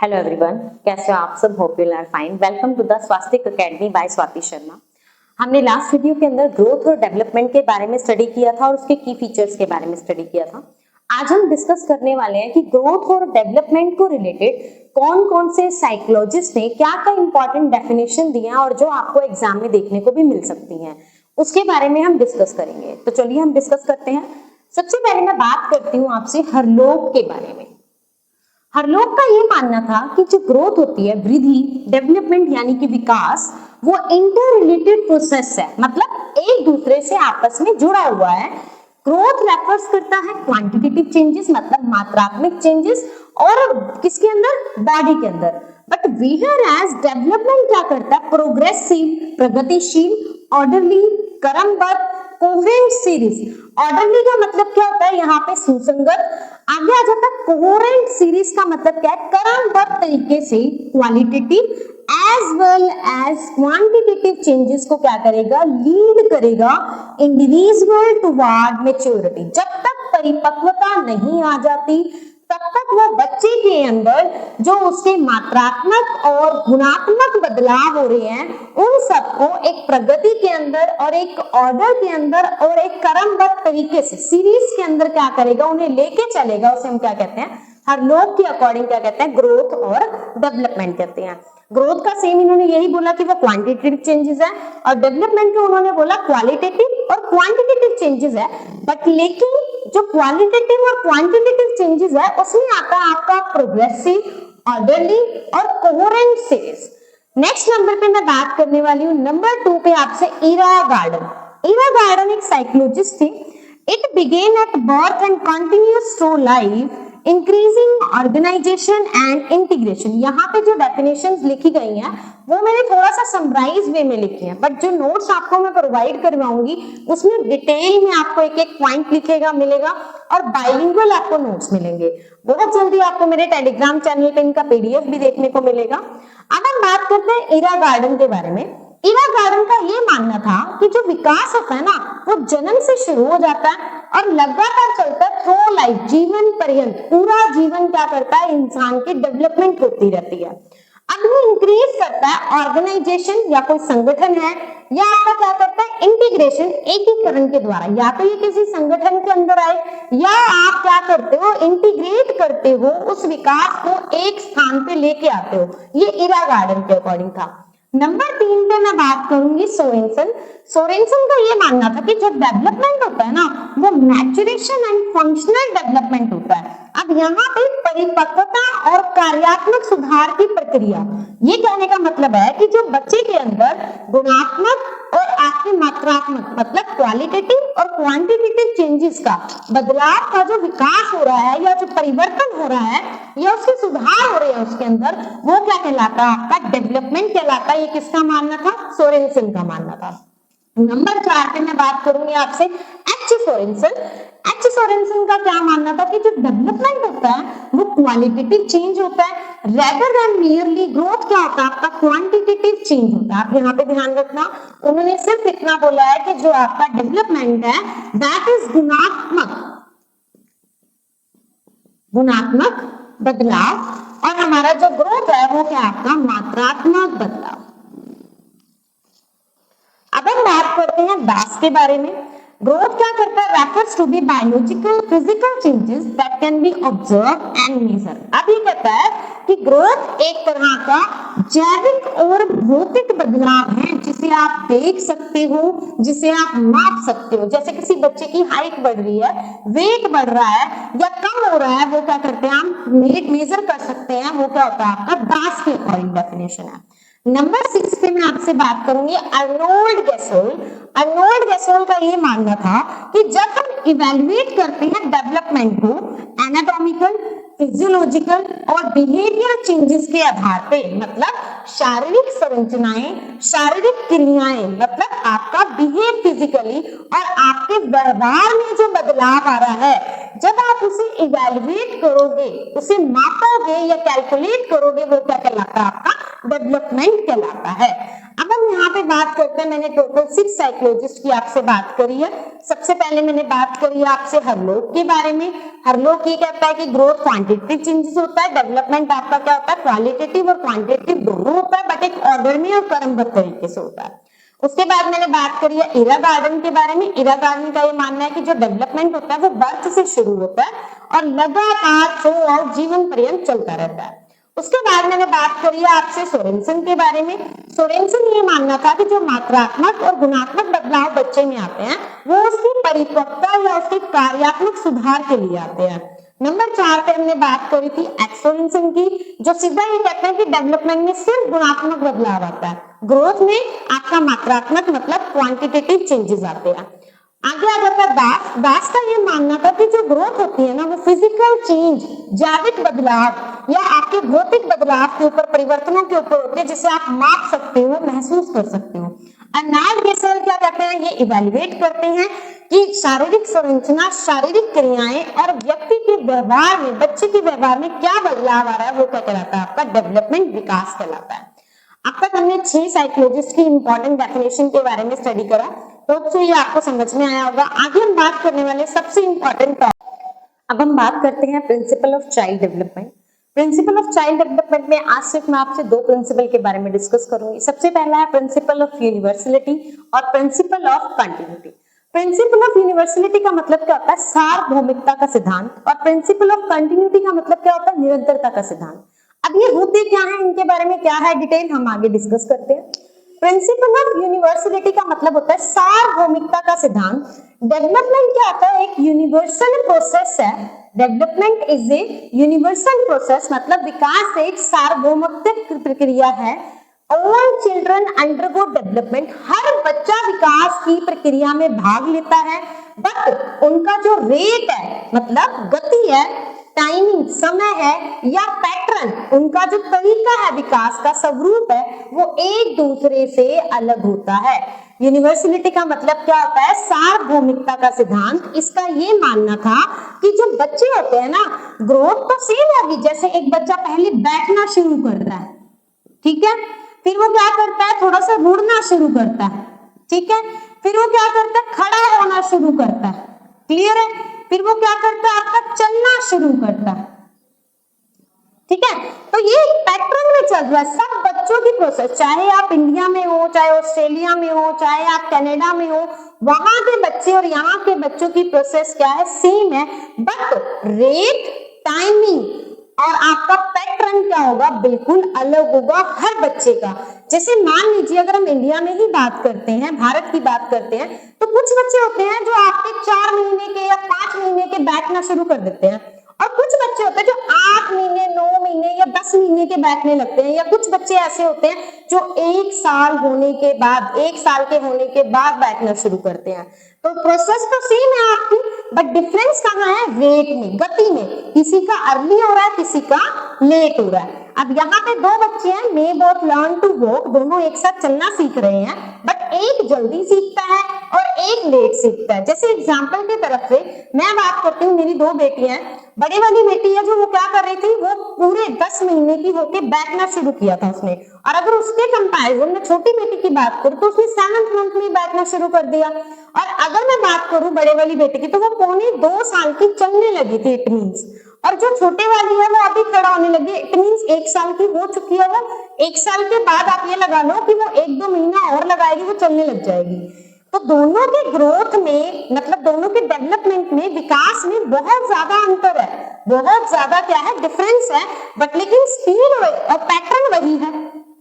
Hello everyone, कैसे हो आप सब? Hope you are fine. Welcome to the Swastik academy by Swati Sharma. हमने लास्ट वीडियो के अंदर ग्रोथ और डेवलपमेंट के बारे में स्टडी किया था और उसके की फीचर्स के बारे में स्टडी किया था। आज हम डिस्कस करने वाले हैं कि ग्रोथ और डेवलपमेंट को रिलेटेड कौन कौन से साइकोलॉजिस्ट ने क्या क्या इंपॉर्टेंट डेफिनेशन दिए हैं और जो आपको एग्जाम में देखने को भी मिल सकती हैं, उसके बारे में हम डिस्कस करेंगे। तो चलिए हम डिस्कस करते हैं। सबसे पहले मैं बात करती हूँ आपसे हरलोग के बारे में। हरलोग का ये मानना था कि जो ग्रोथ होती है, वृद्धि, डेवलपमेंट यानी कि विकास, वो इंटर रिलेटेड प्रोसेस है, मतलब एक दूसरे से आपस में जुड़ा हुआ है। ग्रोथ रेफर्स करता है क्वांटिटेटिव चेंजेस, मतलब मात्रात्मक चेंजेस, और किसके अंदर? बॉडी के अंदर। बट व्हीयर एज डेवलपमेंट क्या करता है? प्रोग्रेसिव, प्रगतिशील, ऑर्डरली, क्रमबद्ध, कोहेरेंट सीरीज। ऑर्डरली का मतलब क्या होता है? यहाँ पे सुसंगत। आगे आ जाता है कोहेरेंट सीरीज का मतलब क्या है? क्रमबद्ध तरीके से qualitative as well as quantitative changes को क्या करेगा? लीड करेगा इंडिविजुअल टुवर्ड मैच्योरिटी। जब तक परिपक्वता नहीं आ जाती तब तक वो बच्चे के अंदर जो उसके मात्रात्मक और गुणात्मक बदलाव हो रहे हैं, उन सबको एक प्रगति के अंदर और एक ऑर्डर के अंदर और एक क्रमबद्ध तरीके से सीरीज के अंदर क्या करेगा? उन्हें लेके चलेगा। उसे हम क्या कहते हैं? हर लोग के अकॉर्डिंग क्या कहते हैं? ग्रोथ और डेवलपमेंट कहते हैं। ग्रोथ का सेम इन्होंने यही बोला कि वो क्वांटिटेटिव चेंजेस है, और डेवलपमेंट को उन्होंने बोला क्वालिटेटिव और क्वांटिटेटिव चेंजेस है। बट लेकिन जो क्वालिटेटिव और क्वांटिटेटिव चेंजेस है उसमें आता है आपका प्रोग्रेसिव, ऑर्डरली और कोहेरेंट सीरीज। नेक्स्ट नंबर पे मैं बात करने वाली हूँ नंबर 2 पे आपसे इरा गार्डन। इरा गार्डन एक साइकोलॉजिस्ट थी। It begin at birth and continues through life, increasing organisation and integration. यहाँ पे जो डेफिनेशंस लिखी गई हैं वो मैंने थोड़ा सा समराइज वे में लिखी है, बट जो नोट्स आपको मैं प्रोवाइड करवाऊंगी उसमें डिटेल में आपको एक एक पॉइंट लिखेगा मिलेगा, और बाइलिंगुअल आपको नोट्स मिलेंगे। बहुत जल्दी आपको मेरे टेलीग्राम चैनल पे इनका पीडीएफ भी देखने को मिलेगा। अब हम बात करते हैं इरा गार्डन के बारे में। इरा गार्डन का ये मानना था कि जो विकास होता है ना, वो जन्म से शुरू हो जाता है और लगातार चलता है थ्रू लाइफ, जीवन पर्यंत। पूरा जीवन क्या करता है? इंसान की डेवलपमेंट होती रहती है। अब ये इंक्रीज करता है ऑर्गेनाइजेशन या कोई संगठन है, या आपका क्या करता है? इंटीग्रेशन, एकीकरण के द्वारा। या तो ये किसी संगठन के अंदर आए, या आप क्या करते हो? इंटीग्रेट करते हो, उस विकास को एक स्थान पे लेके आते हो। ये इरा गार्डन के अकॉर्डिंग था। नंबर 3 पे मैं बात करूंगी सोरेनसन। सोरेनसन का ये मानना था कि जो डेवलपमेंट होता है ना, वो मैच्योरेशन एंड फंक्शनल डेवलपमेंट होता है। अब यहाँ पे परिपक्वता और कार्यात्मक सुधार की प्रक्रिया, ये कहने का मतलब है कि जो बच्चे के अंदर गुणात्मक और आपके मात्रात्मक, मतलब क्वालिटेटिव और क्वांटिटेटिव चेंजेस का, बदलाव का जो विकास हो रहा है या जो परिवर्तन हो रहा है या उसके सुधार हो रहे हैं उसके अंदर, वो क्या कहलाता है? आपका डेवलपमेंट कहलाता है। ये किसका मानना था? सोरेनसन का मानना था। नंबर 4 पे मैं बात करूंगी आपसे एच सोरेनसन। एच सोरेनसन का क्या मानना था कि जो डेवलपमेंट होता है वो क्वालिटेटिव चेंज होता है, रेदर देन मियरली ग्रोथ क्या होता है? आपका क्वांटिटेटिव चेंज होता है। आप यहाँ पे ध्यान रखना, उन्होंने सिर्फ इतना बोला है कि जो आपका डेवलपमेंट है दैट इज गुणात्मक बदलाव, और हमारा जो ग्रोथ है वो क्या? आपका मात्रात्मक बदलाव। अब हम बात करते हैं दास के बारे में। ग्रोथ क्या करता है? Refers to be biological physical changes that can be observe and measure. अब ये कहता है कि ग्रोथ एक तरह का जैविक और भौतिक बदलाव है जिसे आप देख सकते हो, जिसे आप माप सकते हो। जैसे किसी बच्चे की हाइट बढ़ रही है, वेट बढ़ रहा है या कम हो रहा है, वो क्या करते हैं? हम मेजर कर सकते हैं। वो क्या होता है? आपका दास के अकॉर्डिंग डेफिनेशन है। नंबर 6 पे मैं आपसे बात करूंगी अर्नोल्ड गैसोल। अर्नोल्ड गैसोल का ये मानना था कि जब हम इवेल्युएट करते हैं डेवलपमेंट को एनाटॉमिकल, फिजियोलॉजिकल और बिहेवियर चेंजेस के आधार पे, मतलब शारीरिक संरचनाएं, शारीरिक क्रियाएं, मतलब आपका बिहेव फिजिकली और आपके व्यवहार में जो बदलाव आ रहा है, जब आप उसे इवेल्युएट करोगे, उसे मापोगे या कैलकुलेट करोगे, वो क्या कहलाता है? आपका डेवलपमेंट कहलाता है। अब हम यहाँ पे बात करते हैं, मैंने टोटल 6 साइकोलॉजिस्ट की आपसे बात करी है। सबसे पहले मैंने बात करी है आपसे हरलोग के बारे में। हर लोग ये कहता है कि ग्रोथ क्वांटिटेटिव चेंजेस होता है, डेवलपमेंट आपका क्या होता है क्वालिटेटिव और क्वांटिटेटिव दोनों होता है, बट एक ऑर्डर में और क्रमबद्ध तरीके से होता है। उसके बाद मैंने बात करी है इरा गार्डन के बारे में। इरा गार्डन का ये मानना है कि जो डेवलपमेंट होता है वो बर्थ से शुरू होता है और लगातार थ्रू आउट जीवन पर्यंत चलता रहता है। उसके बाद मैंने बात करी है आपसे सोरेनसन के बारे में। सोरेनसन ये मानना था कि जो मात्रात्मक और गुणात्मक बदलाव बच्चे में आते हैं वो उसकी परिपक्वता या उसके कार्यात्मक सुधार के लिए आते हैं। नंबर 4 पे हमने बात करी थी एक्सोरेंसन की, जो सीधा ये कहते हैं कि डेवलपमेंट में सिर्फ गुणात्मक बदलाव आता है, ग्रोथ में आपका मात्रात्मक मतलब क्वांटिटेटिव चेंजेस आते हैं। आगे आ जाता है दास। दास का ये मानना था कि जो ग्रोथ होती है ना वो फिजिकल चेंज, जैविक बदलाव या आपके भौतिक बदलाव के ऊपर, परिवर्तनों के ऊपर होते हैं जिसे आप माप सकते हो, महसूस कर सकते हो। अर्नाल्ड गेसर क्या कहते हैं, ये इवेल्युएट करते हैं कि शारीरिक संरचना, शारीरिक क्रियाएं और व्यक्ति के व्यवहार में, बच्चे के व्यवहार में क्या बदलाव आ रहा है वो क्या कहलाता है, आपका डेवलपमेंट, विकास कहलाता है। अब तक हमने 6 साइकोलॉजिस्ट की इंपॉर्टेंट डेफिनेशन के बारे में स्टडी करा, तो ये आपको समझ में आया होगा। आगे हम बात करने वाले सबसे इंपॉर्टेंट टॉपिक, अब हम बात करते हैं principle of child development. Principle of child development में आज सिर्फ मैं आपसे 2 प्रिंसिपल के बारे में डिस्कस करूंगी। सबसे पहला है प्रिंसिपल ऑफ यूनिवर्सलिटी और principle of continuity. Principle of universality का मतलब क्या होता है, सार्वभौमिकता का सिद्धांत, और प्रिंसिपल ऑफ कंटिन्यूटी का मतलब क्या होता है, निरंतरता का सिद्धांत। अब ये होते क्या है, इनके बारे में क्या है डिटेल हम आगे डिस्कस करते हैं। प्रिंसिपल ऑफ यूनिवर्सलिटी का मतलब होता है सार्वभौमिकता का सिद्धांत। डेवलपमेंट क्या होता है, एक यूनिवर्सल प्रोसेस है। Development is a universal process, मतलब विकास एक सार्वभौमिक प्रक्रिया है। ऑल चिल्ड्रन अंडरगो डेवलपमेंट, हर बच्चा विकास की प्रक्रिया में भाग लेता है, बट उनका जो रेट है, मतलब गति है, टाइमिंग, समय है, या पैटर्न, उनका जो तरीका है विकास का, स्वरूप है, वो एक दूसरे से अलग होता है। यूनिवर्सलिटी का मतलब क्या होता है, सार्वभौमिकता का सिद्धांत। इसका ये मानना था कि जो बच्चे होते हैं ना, ग्रोथ तो सेम होगी, जैसे एक बच्चा पहले बैठना शुरू करता है, ठीक है, फिर वो क्या करता है, थोड़ा सा रुड़ना शुरू करता है, ठीक है, फिर वो क्या करता है, खड़ा होना शुरू करता है, क्लियर है, फिर वो क्या करता है, आपका चलना शुरू करता है, ठीक है। तो ये पैटर्न में चल रहा है सब बच्चों की प्रोसेस, चाहे आप इंडिया में हो, चाहे ऑस्ट्रेलिया में हो, चाहे आप कनाडा में हो, वहां के बच्चे और यहाँ के बच्चों की प्रोसेस क्या है, सेम है, बट रेट, टाइमिंग और आपका पैटर्न क्या होगा, बिल्कुल अलग होगा हर बच्चे का। जैसे मान लीजिए अगर हम इंडिया में ही बात करते हैं, भारत की बात करते हैं, तो कुछ बच्चे होते हैं जो आपके 4 महीने के या 5 महीने के बैठना शुरू कर देते हैं, और कुछ बच्चे होते हैं जो 8 महीने, 9 महीने या 10 महीने के बैठने लगते हैं, या कुछ बच्चे ऐसे होते हैं जो 1 साल होने के बाद, 1 साल के होने के बाद बैठना शुरू करते हैं। तो प्रोसेस तो सेम है आपकी, बट डिफरेंस कहाँ है, रेट में, गति में, किसी का अर्ली हो रहा है, किसी का लेट हो रहा है। अब यहाँ पे 2 बच्चे हैं, मे बोथ लर्न टू वॉक, दोनों एक साथ चलना सीख रहे हैं, बट एक जल्दी सीखता है और एक लेट सीखता है। जैसे एग्जाम्पल की तरफ से मैं बात करती हूँ, मेरी 2 बेटियां हैं, बड़ी वाली बेटी है जो वो क्या कर रही थी, वो पूरे 10 महीने की होके बैठना शुरू किया था उसने, और अगर उसके कंपैरिजन में छोटी बेटी की बात करूं तो उसने 7th मंथ में बैठना शुरू कर दिया। और अगर मैं बात करूं बड़े वाली बेटी की, तो वो पौने 2 साल की चलने लगी थी, इट मींस, और जो छोटे वाली है वो अभी खड़ा होने लगी, इट मींस 1 साल की हो चुकी है वो। 1 साल के बाद आप ये लगा लो कि वो 1-2 महीना और लगाएगी, वो चलने लग जाएगी। तो दोनों के ग्रोथ में, मतलब दोनों के डेवलपमेंट में, विकास में बहुत ज्यादा अंतर है, बहुत ज्यादा क्या है, डिफरेंस है, बट लेकिन स्पीड और पैटर्न वही है।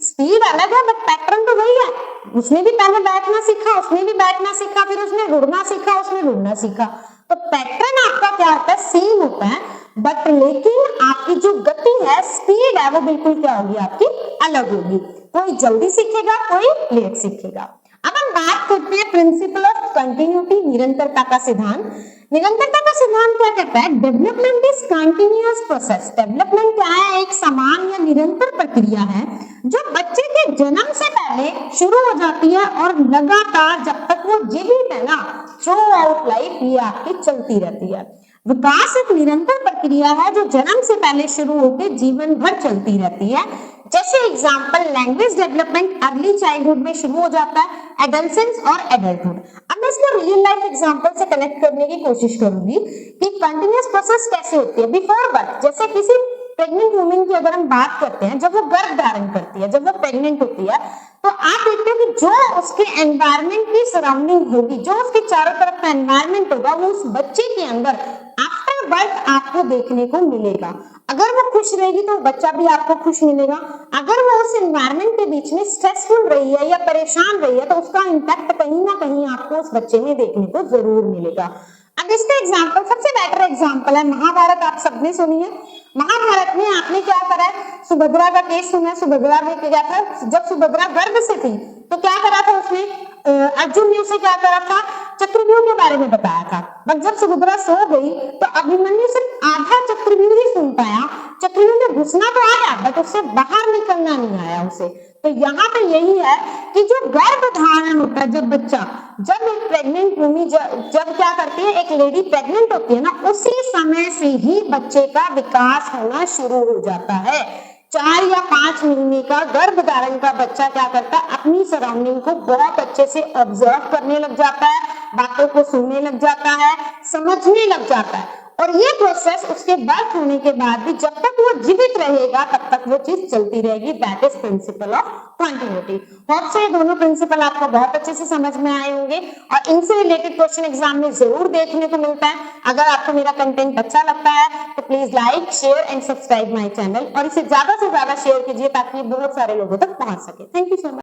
स्पीड अलग है बट पैटर्न तो वही है। उसने भी पहले बैठना सीखा, उसने भी बैठना सीखा, फिर उसने रुड़ना सीखा, उसने रुड़ना सीखा। तो पैटर्न आपका क्या होता है, सेम होता है, बट लेकिन आपकी जो गति है, स्पीड है, वो बिल्कुल क्या होगी, आपकी अलग होगी। कोई जल्दी सीखेगा, कोई लेट सीखेगा। अब हम बात करते हैं प्रिंसिपल ऑफ कंटिन्यूटी, निरंतरता का सिद्धांत। निरंतरता का सिद्धांत क्या कहता है, development is continuous process. Development क्या है, एक समान या निरंतर प्रक्रिया है जो बच्चे के जन्म से पहले शुरू हो जाती है और लगातार जब तक वो जीवित है ना, थ्रू आउट लाइफ ये आपकी चलती रहती है। विकास एक निरंतर प्रक्रिया है जो जन्म से पहले शुरू होकर जीवन भर चलती रहती है। जैसे example, language development early childhood में शुरू हो जाता है, एडोलसेंस और एडल्टहुड। अब मैं इसको रियल लाइफ एग्जांपल से कनेक्ट करने की कोशिश करूंगी कि कंटिन्यूअस प्रोसेस कैसे होती है बिफोर बर्थ। जैसे किसी प्रेग्नेंट वुमेन की अगर हम बात करते हैं, जब वो गर्भ धारण करती है, जब वो प्रेग्नेंट होती है, तो आप देखते हो कि जो उसके एनवायरमेंट की सराउंडिंग होगी, जो उसके चारों तरफ का एनवायरमेंट होगा, वो उस बच्चे के अंदर आफ्टर बर्थ आपको देखने को मिलेगा। अगर वो खुश रहेगी तो बच्चा भी आपको खुश मिलेगा। अगर वो उस एनवायरमेंट के बीच में स्ट्रेसफुल रही है या परेशान रही है तो उसका इम्पैक्ट कहीं ना कहीं आपको उस बच्चे में देखने को जरूर मिलेगा। अब इसका एग्जाम्पल, सबसे बेटर एग्जाम्पल है महाभारत। आप सबने सुनी है महाभारत में। आपने क्या करा है, सुभद्रा का केस सुना है। सुभद्रा में क्या था, जब सुभद्रा गर्भ से थी तो क्या करा था उसने, अर्जुन ने उसे क्या करा था, चक्रव्यूह के बारे में बताया था। बट जब सुभद्रा सो गई तो अभिमन्यु सिर्फ आधा चक्रव्यूह ही सुन पाया। चक्रव्यूह में घुसना तो आया बट उससे बाहर निकलना नहीं आया उसे। तो यहाँ पे यही है कि जो गर्भ धारण होता है, जब बच्चा, जब एक प्रेग्नेंट वुमन जब क्या करती है, एक लेडी प्रेग्नेंट होती है ना, उसी समय से ही बच्चे का विकास होना शुरू हो जाता है। 4 या 5 महीने का गर्भ धारण का बच्चा क्या करता है, अपनी सराउंडिंग को बहुत अच्छे से ऑब्जर्व करने लग जाता है, बातों को सुनने लग जाता है, समझने लग जाता है। और ये प्रोसेस उसके बर्थ होने के बाद भी जब तक वो जीवित रहेगा तब तक वो चीज चलती रहेगी। That is principle of continuity. Hope so ये दोनों प्रिंसिपल आपको बहुत अच्छे से समझ में आए होंगे और इनसे रिलेटेड क्वेश्चन एग्जाम में जरूर देखने को मिलता है। अगर आपको मेरा कंटेंट अच्छा लगता है तो please like, share and subscribe my channel और इसे ज्यादा से ज्यादा शेयर कीजिए ताकि बहुत सारे लोगों तक पहुंच सके। Thank you so much.